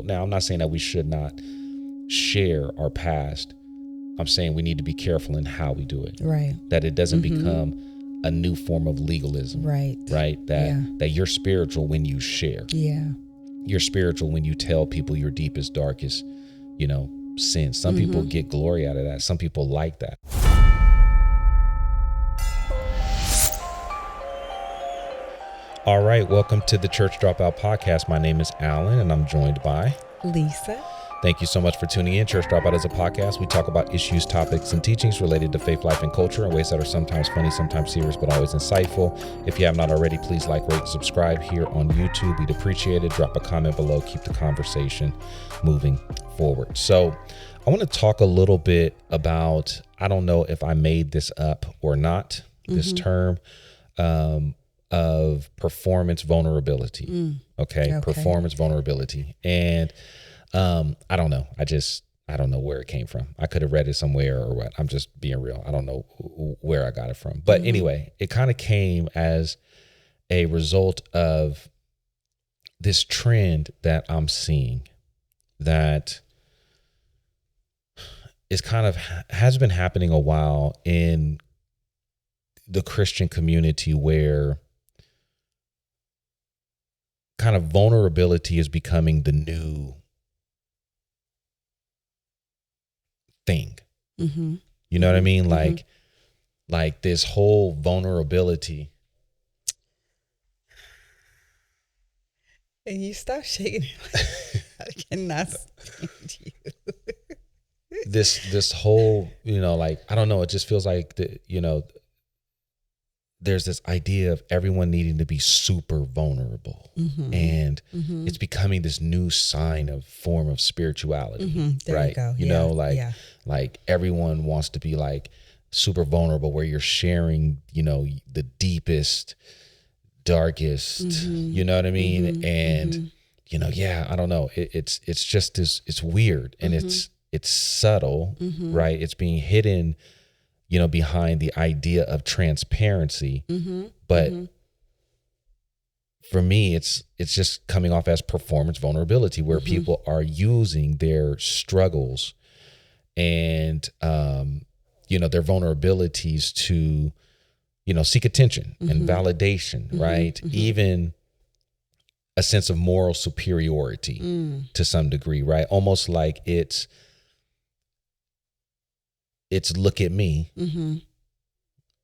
Now, I'm not saying that we should not share our past. I'm saying we need to be careful in how we do it. Right. That it doesn't become a new form of legalism. Right. Right. That you're spiritual when you share. Yeah. You're spiritual when you tell people your deepest, darkest, sins. Some people get glory out of that. Some people like that. All right. Welcome to the Church Dropout podcast. My name is Alan and I'm joined by Lisa. Thank you so much for tuning in. Church Dropout is a podcast. We talk about issues, topics, and teachings related to faith, life, and culture in ways that are sometimes funny, sometimes serious, but always insightful. If you have not already, please like, rate, and subscribe here on YouTube. We'd appreciate it. Drop a comment below. Keep the conversation moving forward. So I want to talk a little bit about, I don't know if I made this up or not, this term of performance vulnerability. Okay. Performance vulnerability. And I don't know. I don't know where it came from. I could have read it somewhere or what. I'm just being real. I don't know where I got it from. But anyway, it kind of came as a result of this trend that I'm seeing that is kind of has been happening a while in the Christian community, where kind of vulnerability is becoming the new thing. You know what I mean? Like this whole vulnerability. And you stop shaking it. I cannot stand you. This whole, like, I don't know. It just feels like there's this idea of everyone needing to be super vulnerable, and it's becoming this new form of spirituality, There right? you go. You know, like everyone wants to be like super vulnerable, where you're sharing, the deepest, darkest, you know what I mean? And, I don't know. It's just this, it's weird, and it's subtle, right? It's being hidden, behind the idea of transparency. But for me, it's just coming off as performance vulnerability, where people are using their struggles and, their vulnerabilities to, seek attention and validation, right? Even a sense of moral superiority to some degree, right? Almost like it's look at me,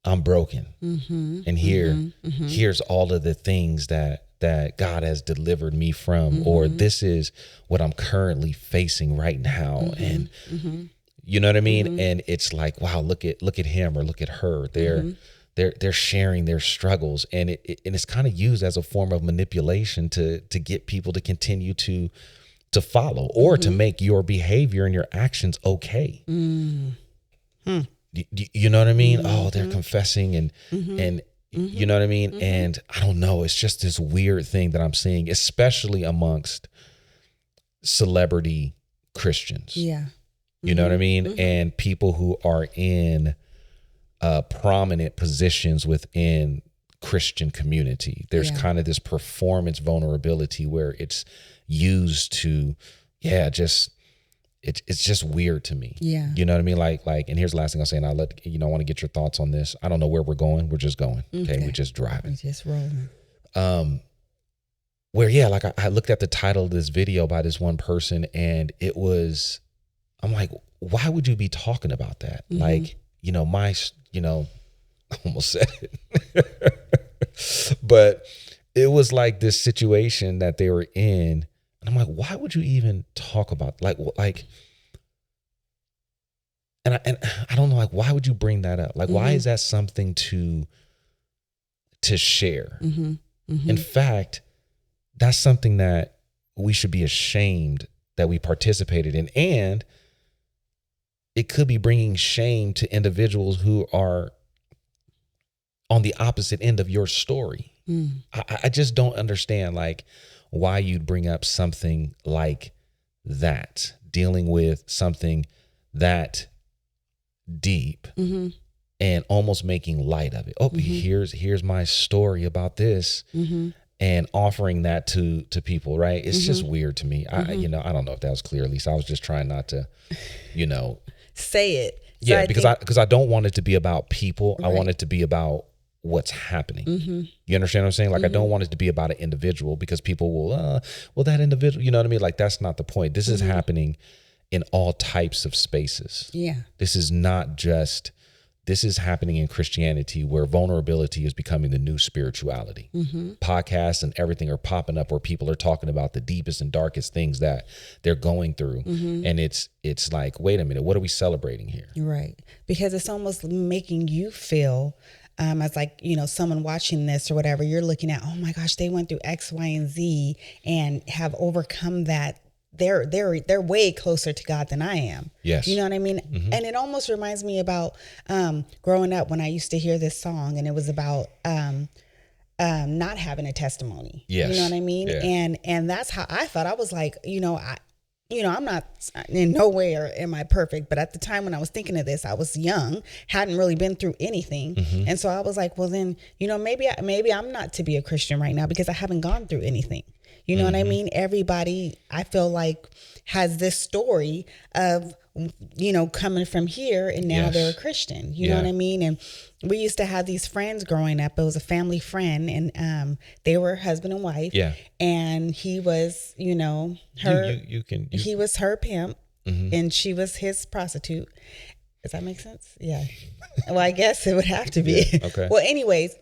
I'm broken. And here's all of the things that God has delivered me from, or this is what I'm currently facing right now. And you know what I mean? And it's like, wow, look at him or look at her. They're sharing their struggles, and it's kind of used as a form of manipulation to get people to continue to follow, or to make your behavior and your actions okay. You know what I mean? Oh, they're confessing and you know what I mean? And I don't know. It's just this weird thing that I'm seeing, especially amongst celebrity Christians. Yeah. You know what I mean? And people who are in prominent positions within Christian community. There's kind of this performance vulnerability where it's used to, it's just weird to me. Yeah. You know what I mean? Like, and here's the last thing I'll say, and I want to get your thoughts on this. I don't know where we're going. We're just going. Okay. We're just driving. We're just rolling. Where, like I looked at the title of this video by this one person, and I'm like, why would you be talking about that? Like, I almost said it, but it was like this situation that they were in. And I'm like, why would you even talk about and I don't know, like, why would you bring that up? Like, why is that something to share? In fact, that's something that we should be ashamed that we participated in. And it could be bringing shame to individuals who are on the opposite end of your story. I just don't understand, like, why you'd bring up something like that, dealing with something that deep and almost making light of it. Oh, here's my story about this. and offering that to people, right? It's just weird to me. I don't know if that was clear. At least I was just trying not to, say it. So yeah, because I don't want it to be about people. Right. I want it to be about what's happening. You understand what I'm saying? Like, I don't want it to be about an individual, because people will, well, that individual, you know what I mean? Like, that's not the point. This is happening in all types of spaces. Yeah. This is not just, this is happening in Christianity, where vulnerability is becoming the new spirituality. Podcasts and everything are popping up where people are talking about the deepest and darkest things that they're going through. And it's like, wait a minute, what are we celebrating here? Right. Because it's almost making you feel as like, someone watching this or whatever, you're looking at, oh my gosh, they went through X, Y, and Z and have overcome that. They're way closer to God than I am. Yes. You know what I mean? And it almost reminds me about growing up when I used to hear this song, and it was about not having a testimony. Yes. You know what I mean? Yeah. And that's how I felt. I was like, I'm not, in no way am I perfect, but at the time when I was thinking of this, I was young, hadn't really been through anything. And so I was like, well then, maybe I'm not to be a Christian right now, because I haven't gone through anything. You know what I mean? Everybody, I feel like, has this story of, coming from here and now they're a Christian. You know what I mean? And we used to have these friends growing up. It was a family friend, and they were husband and wife. Yeah. And he was, her, he was her pimp, and she was his prostitute. Does that make sense? Yeah. Well, I guess it would have to be. Yeah. Okay. Well, anyways,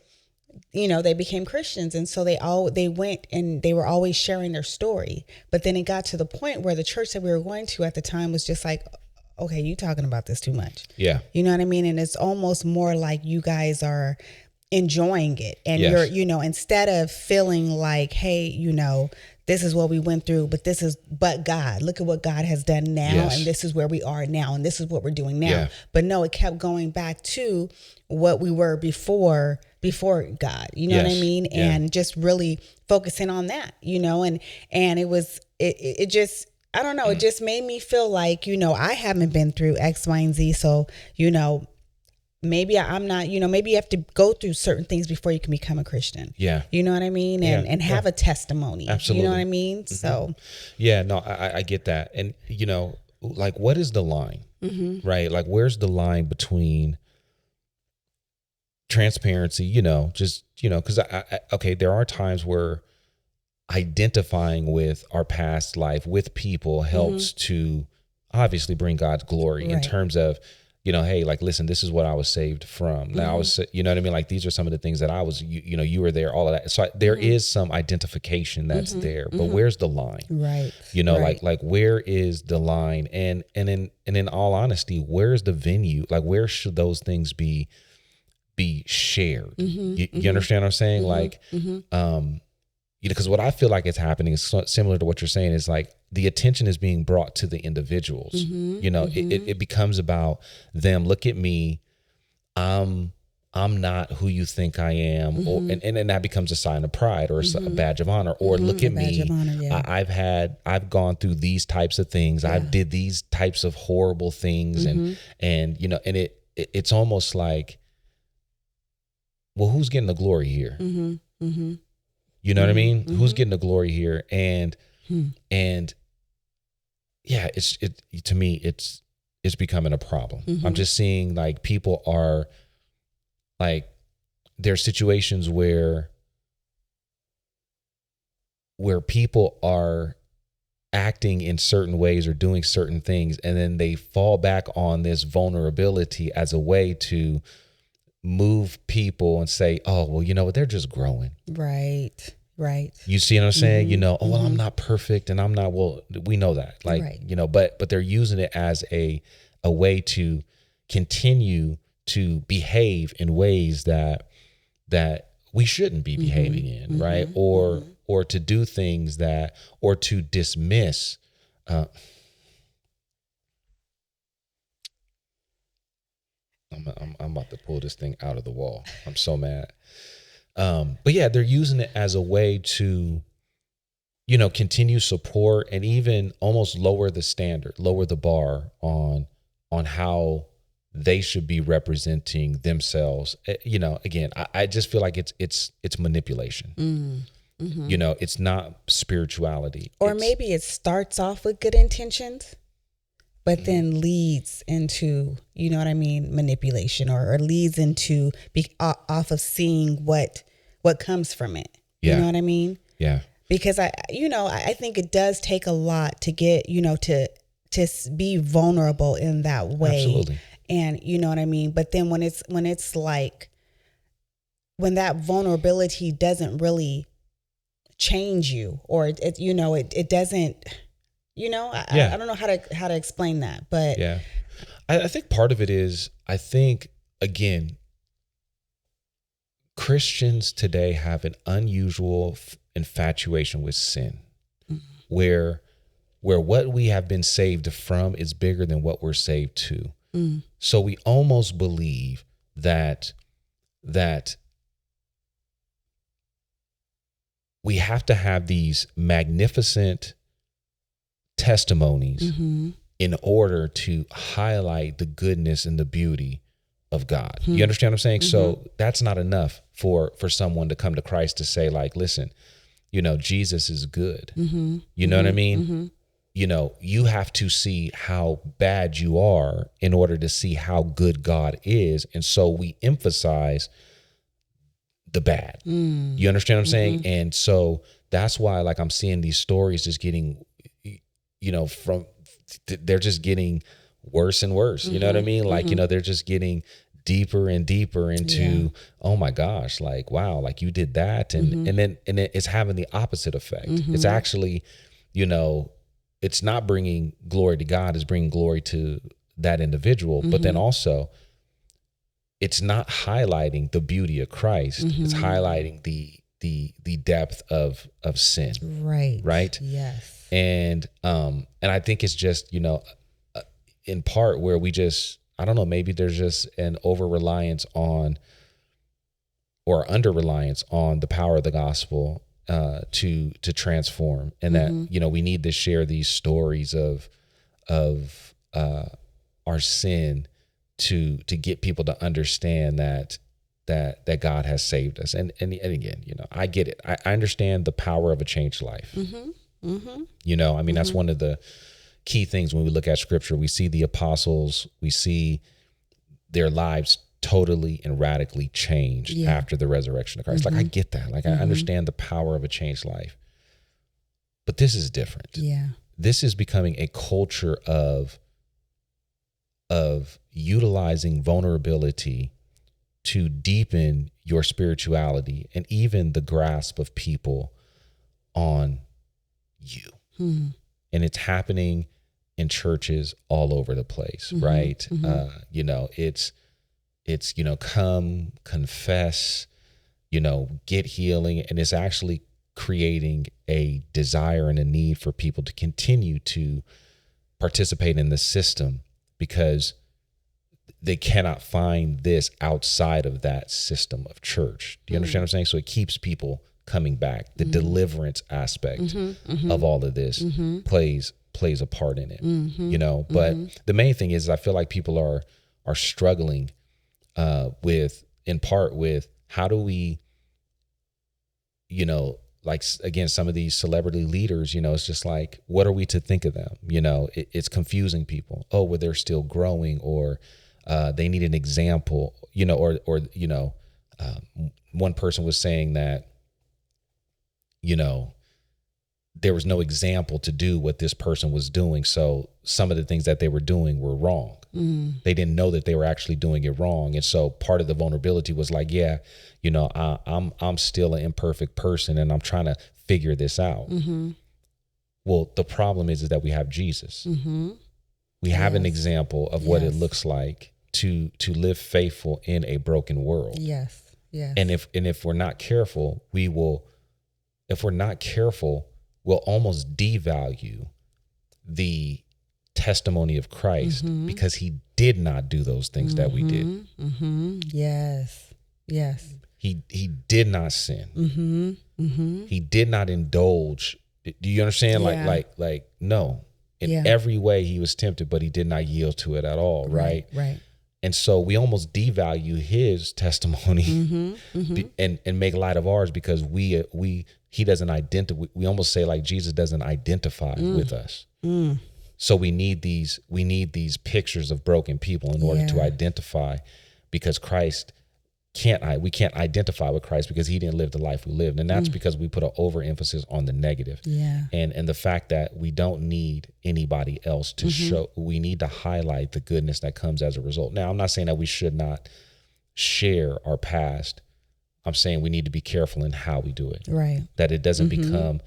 they became Christians. And so they went and they were always sharing their story. But then it got to the point where the church that we were going to at the time was just like, okay, you talking about this too much. Yeah. You know what I mean? And it's almost more like you guys are enjoying it. And you're, instead of feeling like, hey, this is what we went through, but God, look at what God has done now. Yes. And this is where we are now. And this is what we're doing now. Yeah. But no, it kept going back to what we were before God, you know what I mean? Yeah. And just really focusing on that, and it just, I don't know, it just made me feel like, I haven't been through X, Y, and Z. So, maybe I'm not, maybe you have to go through certain things before you can become a Christian. Yeah. You know what I mean? And have a testimony. Absolutely. You know what I mean? So. Yeah, no, I get that. And, like, what is the line, right? Like, where's the line between transparency, because okay, there are times where identifying with our past life with people helps to obviously bring God's glory in terms of, hey, like, listen, this is what I was saved from. Now I was, you know what I mean? Like, these are some of the things that I was, you were there, all of that. So there is some identification that's there, but where's the line? Right. Like where is the line? And in all honesty, where's the venue? Like, where should those things be shared? You understand what I'm saying? Like, because what I feel like is happening is similar to what you're saying, is like the attention is being brought to the individuals. It becomes about them. Look at me. I'm not who you think I am. Or, and that becomes a sign of pride or a badge of honor. Or look at me. I've gone through these types of things. Yeah. I've did these types of horrible things. And it's almost like, well, who's getting the glory here? You know what I mean? Who's getting the glory here? And yeah, to me, it's becoming a problem. I'm just seeing, like, people are like, there's situations where people are acting in certain ways or doing certain things, and then they fall back on this vulnerability as a way to move people and say, oh, well, you know what, they're just growing. Right. You see what I'm saying? Oh, well, I'm not perfect and I'm not, well, we know that, like, but they're using it as a way to continue to behave in ways that we shouldn't be behaving in, right? Or to do things or to dismiss, I'm about to pull this thing out of the wall. I'm so mad. But yeah, they're using it as a way to, continue support and even almost lower the standard, lower the bar on how they should be representing themselves. Again, I just feel like it's manipulation. You know, it's not spirituality. Or maybe it starts off with good intentions, but then leads into, you know what I mean, manipulation, or leads into off of seeing what comes from it. Yeah. You know what I mean? Yeah. Because I think it does take a lot to get, you know, to be vulnerable in that way. Absolutely. And you know what I mean? But then when it's like, when that vulnerability doesn't really change you, or it you know, it doesn't, you know, I don't know how to explain that, but yeah, I think part of it is, I think, again, Christians today have an unusual infatuation with sin, where what we have been saved from is bigger than what we're saved to. So we almost believe that we have to have these magnificent testimonies in order to highlight the goodness and the beauty of God. You understand what I'm saying? So that's not enough for someone to come to Christ to say, like, listen, you know, Jesus is good. You know what I mean? You know, you have to see how bad you are in order to see how good God is. And so we emphasize the bad. You understand what I'm saying? And so that's why, like, I'm seeing these stories just getting, you know, they're just getting worse and worse. You know what I mean? Like, you know, they're just getting deeper and deeper into, oh my gosh, like, wow, like you did that. And then it's having the opposite effect. It's actually, you know, it's not bringing glory to God, it's bringing glory to that individual. But then also, it's not highlighting the beauty of Christ. It's highlighting the depth of sin. Right. Yes. And I think it's just, you know, in part where we just, I don't know, maybe there's just an over-reliance on, or under-reliance on, the power of the gospel to transform. And that, you know, we need to share these stories of our sin to get people to understand that God has saved us. And again, you know, I get it. I understand the power of a changed life. You know, I mean, that's one of the key things when we look at scripture. We see the apostles, we see their lives totally and radically changed after the resurrection of Christ. Like, I get that. Like, I understand the power of a changed life. But this is different. Yeah. This is becoming a culture of utilizing vulnerability to deepen your spirituality and even the grasp of people on you. And it's happening in churches all over the place, right? You know, it's, you know, come, confess, you know, get healing. And it's actually creating a desire and a need for people to continue to participate in the system, because they cannot find this outside of that system of church. Do you understand what I'm saying? So it keeps people coming back. The deliverance aspect of all of this plays a part in it, you know. But the main thing is, I feel like people are struggling in part with how do we, you know, like, again, some of these celebrity leaders, you know, it's just like, what are we to think of them? You know, it's confusing people. Oh, well, they're still growing, or they need an example, you know, or you know, one person was saying that, you know, there was no example to do what this person was doing. So some of the things that they were doing were wrong. They didn't know that they were actually doing it wrong. And so part of the vulnerability was like, yeah, you know, I'm still an imperfect person and I'm trying to figure this out. Well, the problem is that we have Jesus. We have an example of what it looks like to live faithful in a broken world. Yes. And if we're not careful, we'll almost devalue the testimony of Christ because he did not do those things that we did. Yes. He did not sin. He did not indulge. Do you understand? Like no. In every way he was tempted, but he did not yield to it at all, right? Right. And so we almost devalue his testimony and make light of ours because we he doesn't identify. We almost say like Jesus doesn't identify with us. So we need these pictures of broken people in order to identify, because we can't identify with Christ because he didn't live the life we lived. And that's because we put an overemphasis on the negative. Yeah. And the fact that we don't need anybody else to show, we need to highlight the goodness that comes as a result. Now, I'm not saying that we should not share our past. I'm saying we need to be careful in how we do it. Right. That it doesn't become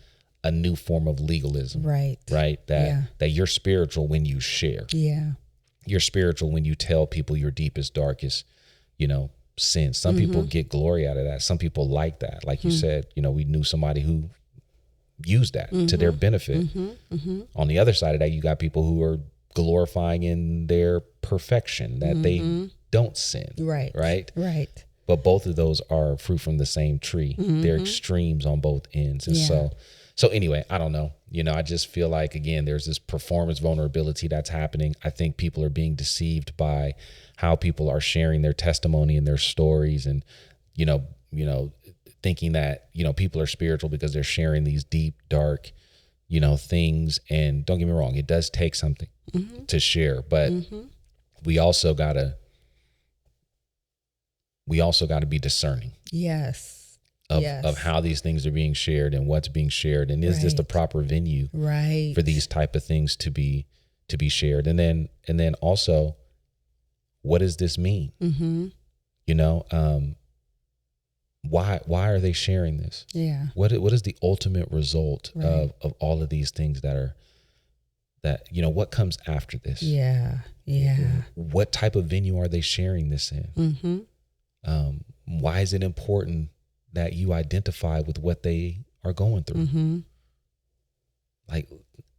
a new form of legalism. Right. Right. That you're spiritual when you share. Yeah. You're spiritual when you tell people your deepest, darkest, sin. Some people get glory out of that. Some people like that. Like you said, we knew somebody who used that to their benefit. On the other side of that, you got people who are glorifying in their perfection, that they don't sin. Right. Right. Right. But both of those are fruit from the same tree. They're extremes on both ends. And so anyway, I don't know. I just feel like, again, there's this performance vulnerability that's happening. I think people are being deceived by how people are sharing their testimony and their stories, and, thinking that, people are spiritual because they're sharing these deep, dark, things. And don't get me wrong, it does take something to share, but we also gotta be discerning. Yes. Of how these things are being shared and what's being shared, and is this the proper venue for these type of things to be shared, and then also, what does this mean? Why are they sharing this? Yeah. What is the ultimate result of all of these things that what comes after this? Yeah. What type of venue are they sharing this in? Why is it important that you identify with what they are going through? Like,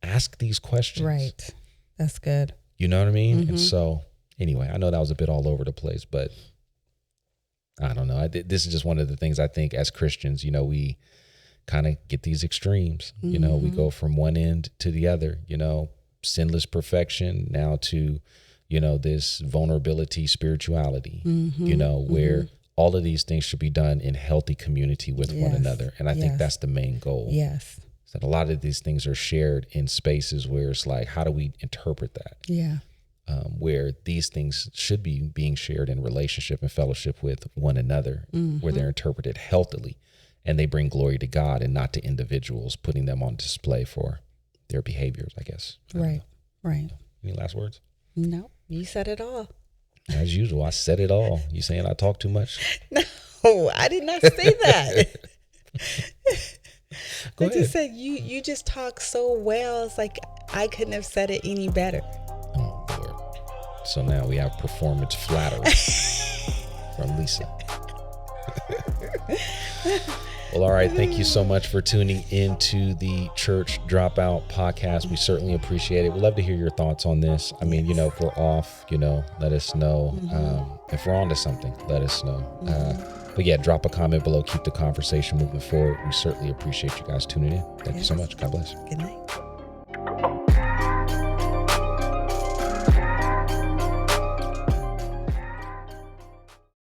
ask these questions. Right. That's good. You know what I mean? And so, anyway, I know that was a bit all over the place, but I don't know. This is just one of the things I think as Christians, we kind of get these extremes. We go from one end to the other, sinless perfection now to, this vulnerability, spirituality, where all of these things should be done in healthy community with one another. And I think that's the main goal. Yes. So that a lot of these things are shared in spaces where it's like, how do we interpret that? Yeah. Where these things should be being shared in relationship and fellowship with one another, where they're interpreted healthily and they bring glory to God and not to individuals, putting them on display for their behaviors, I guess. Right. Any last words? No, you said it all. As usual, I said it all. You saying I talk too much? No, I did not say that. Go I ahead. just said you just talk so well. It's like I couldn't have said it any better. Oh, Lord. So now we have performance flattery from Lisa. Well, all right. Thank you so much for tuning into the Church Dropout podcast. We certainly appreciate it. We'd love to hear your thoughts on this. I mean, if we're off, let us know. If we're on to something, let us know. But yeah, drop a comment below. Keep the conversation moving forward. We certainly appreciate you guys tuning in. Thank you so much. God bless. Good night.